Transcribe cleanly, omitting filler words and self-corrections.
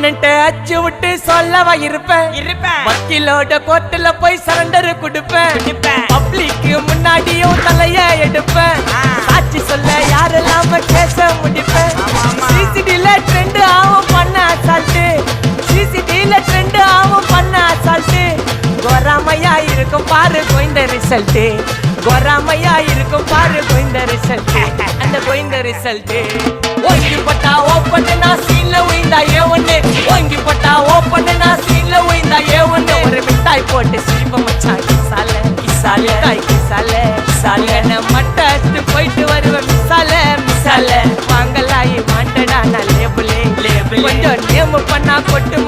ஆப்பனன்ட்ட அச்சு விட்டு சொல்லவா இருப்பேன் வக்கீலோட கோர்ட்டுல போய் சரண்டர் கொடுப்பேன் பப்ளிக்கு முன்னாடியும் தலைய எடுப்பேன் சாட்சி சொல்ல யாரெல்லாம கேச முடிப்பேன் சிசிடில ட்ரெண்ட் ஆகும் பண்ண அசால்ட்டு சிசிடில ட்ரெண்ட் ஆகும் பண்ண அசால்ட்டு கோராமையா இருக்கும் பாரு கோயிந்த ரிசல்ட் கோராமையா இருக்கும் பாரு கோயிந்த ரிசல்ட் அந்த கோயிந்த ரிசல்ட் ஓங்கி பட்டா ஓப்பன் நான் சீன்ல உயிந்தா ஏவன்னு ஓங்கி பட்டா ஓப்பன் நான் சீன்ல உயிந்தா ஏவன்னு ஒரு மிட்டாய் போட்டு சிரிப்ப மச்சான் கிசால கிசால தாய் கிசால கிசால மட்டத்து போயிட்டு வருவேன் மிசால மிசால வாங்கலாயி மாண்டடா நான் லேபிளே லேபிள் கொஞ்சம் நேம் பண்ணா கொட்டு